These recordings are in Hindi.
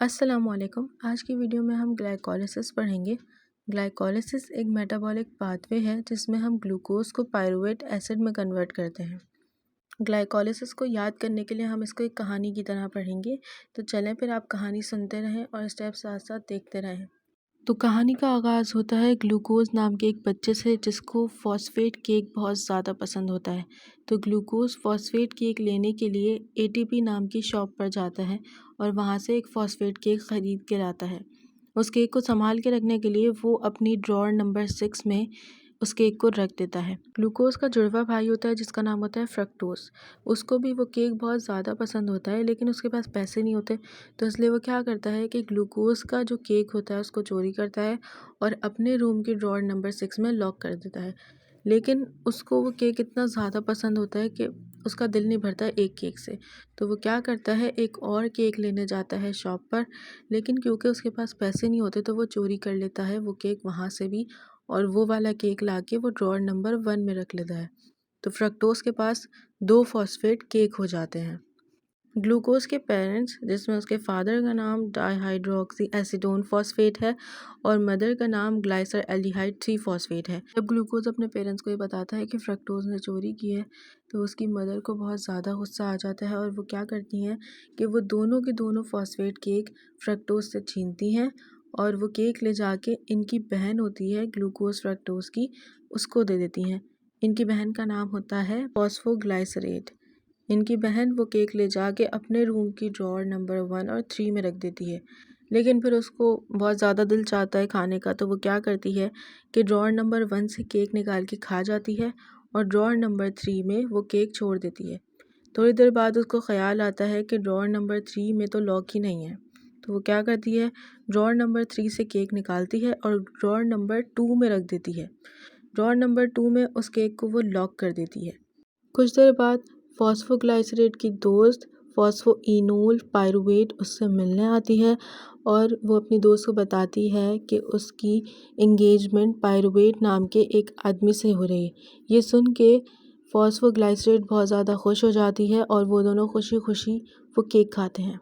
अस्सलामुअलैकुम। आज की वीडियो में हम ग्लाइकोलिसिस पढ़ेंगे। ग्लाइकोलिसिस एक मेटाबॉलिक पाथवे है जिसमें हम ग्लूकोज को पायरुवेट एसिड में कन्वर्ट करते हैं। ग्लाइकोलिसिस को याद करने के लिए हम इसको एक कहानी की तरह पढ़ेंगे। तो चलें फिर आप कहानी सुनते रहें और स्टेप साथ साथ देखते रहें। तो कहानी का आगाज़ होता है ग्लूकोज नाम के एक बच्चे से जिसको फॉस्फेट केक बहुत ज़्यादा पसंद होता है। तो ग्लूकोज फॉस्फेट केक लेने के लिए एटीपी नाम की शॉप पर जाता है और वहाँ से एक फॉस्फेट केक ख़रीद के लाता है। उस केक को संभाल के रखने के लिए वो अपनी ड्रॉअर नंबर 6 में उस केक को रख देता है। ग्लूकोज का जुड़वा भाई होता है जिसका नाम होता है फ्रक्टोज। उसको भी वो केक बहुत ज़्यादा पसंद होता है लेकिन उसके पास पैसे नहीं होते, तो इसलिए वो क्या करता है कि ग्लूकोज का जो केक होता है उसको चोरी करता है और अपने रूम की ड्रॉअर नंबर 6 में लॉक कर देता है। लेकिन उसको वो केक इतना ज़्यादा पसंद होता है कि उसका दिल नहीं भरता एक केक से। तो वो क्या करता है, एक और केक लेने जाता है शॉप पर, लेकिन क्योंकि उसके पास पैसे नहीं होते तो वो चोरी कर लेता है वो केक वहाँ से भी, और वो वाला केक लाके वो ड्रॉअर नंबर 1 में रख लेता है। तो फ्रक्टोज के पास 2 फॉस्फेट केक हो जाते हैं। ग्लूकोज के पेरेंट्स, जिसमें उसके फादर का नाम डाईहाइड्रोक्सी एसीटोन फॉस्फेट है और मदर का नाम ग्लाइसर एल्डिहाइड 3 फॉस्फेट है। जब ग्लूकोज अपने पेरेंट्स को ये बताता है कि फ्रक्टोज ने चोरी की है तो उसकी मदर को बहुत ज़्यादा गुस्सा आ जाता है और वो क्या करती हैं कि वो दोनों के दोनों फॉस्फेट केक फ्रक्टोज से छीनती हैं और वो केक ले जाके इनकी बहन होती है ग्लूकोज फ्रक्टोज की, उसको दे देती हैं। इनकी बहन का नाम होता है फॉस्फोग्लाइसरेट। इनकी बहन वो केक ले जाके अपने रूम की ड्रॉअर नंबर 1 और 3 में रख देती है। लेकिन फिर उसको बहुत ज़्यादा दिल चाहता है खाने का, तो वो क्या करती है कि ड्रॉअर नंबर 1 से केक निकाल के खा जाती है और ड्रॉअर नंबर 3 में वो केक छोड़ देती है। थोड़ी देर बाद उसको ख्याल आता है कि ड्रॉअर नंबर 3 में तो लॉक ही नहीं है। तो वो क्या करती है, ड्रॉअर नंबर 3 से केक निकालती है और ड्रॉअर नंबर 2 में रख देती है। ड्रॉअर नंबर 2 में उस केक को वो लॉक कर देती है। कुछ देर बाद फॉस्फोग्लाइसरेट की दोस्त फॉस्फोइनोल पायरुवेट उससे मिलने आती है और वो अपनी दोस्त को बताती है कि उसकी एंगेजमेंट पायरुवेट नाम के एक आदमी से हो रही है। ये सुन के फॉस्फोग्लाइसरेट बहुत ज़्यादा खुश हो जाती है और वो दोनों खुशी खुशी वो केक खाते हैं।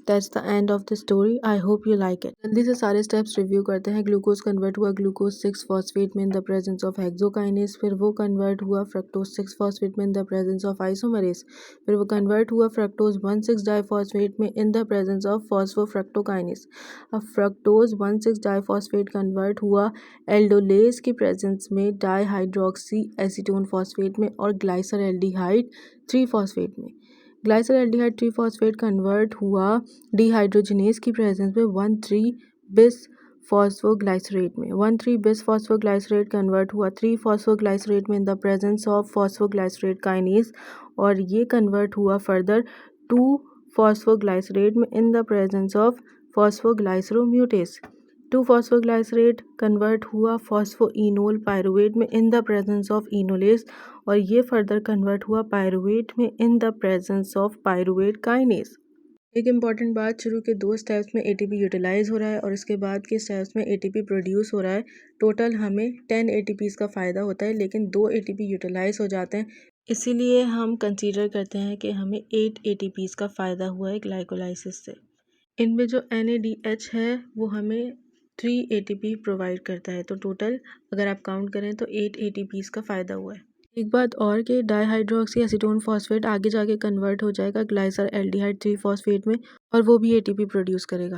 That's the end of the story. I hope you like it. जल्दी से सारे स्टेप्स रिव्यू करते हैं। ग्लूकोज कन्वर्ट हुआ ग्लूकोज 6 फॉस्फेट में in the presence of hexokinase, फिर वो कन्वर्ट हुआ फ्रक्टोज 6 फॉस्फेट में in the presence of isomerase, फिर वो कन्वर्ट हुआ फ्रक्टोज 1,6 डाइफॉस्फेट में इन द प्रेजेंस ऑफ फॉस्फोफ्रक्टोकाइनेज। अब फ्रक्टोज 1,6 डाइफॉस्फेट कन्वर्ट हुआ एल्डोलेज की प्रेजेंस में डाईहाइड्रोक्सी एसीटोन फॉस्फेट में और ग्लाइसर एल्डिहाइड 3 फॉस्फेट में। ग्लाइसर एल्डिहाइड 3 फॉस्फेट कन्वर्ट हुआ डिहाइड्रोजिनेज की प्रेजेंस में 1,3 बिस फॉस्फोग्लाइसरेट में। 1,3 बिस फॉस्फोग्लाइसरेट कन्वर्ट हुआ 3 फॉस्फोग्लाइसरेट में in the presence of phosphoglycerate kinase, और ये कन्वर्ट हुआ फर्दर 2 फॉस्फोग्लाइसरेट में in the presence of phosphoglyceromutase. 2 phosphoglycerate convert हुआ फॉस्फोइनोल पायरुवेट में in the presence of enolase, और ये फर्दर कन्वर्ट हुआ पायरुवेट में in the presence of pyruvate kinase. एक इम्पॉर्टेंट बात, शुरू के 2 स्टेप्स में एटीपी यूटिलाइज हो रहा है और इसके बाद के स्टेप्स में एटीपी प्रोड्यूस हो रहा है। टोटल हमें 10 एटीपीज़ का फ़ायदा होता है लेकिन 2 एटीपी यूटिलाइज हो जाते हैं, इसीलिए हम कंसीडर करते हैं कि हमें 8 एटीपीज़ का फ़ायदा हुआ है ग्लाइकोलाइसिस से। इनमें जो NADH है वो हमें 3 एटीपी प्रोवाइड करता है, तो टोटल अगर आप काउंट करें तो 8 एटीपीज़ का फ़ायदा हुआ है। एक बात और कि डाईहाइड्रोक्सी एसीटोन फॉस्फेट आगे जाके कन्वर्ट हो जाएगा ग्लाइसर एल्डिहाइड 3 फॉस्फेट में और वो भी एटीपी प्रोड्यूस करेगा।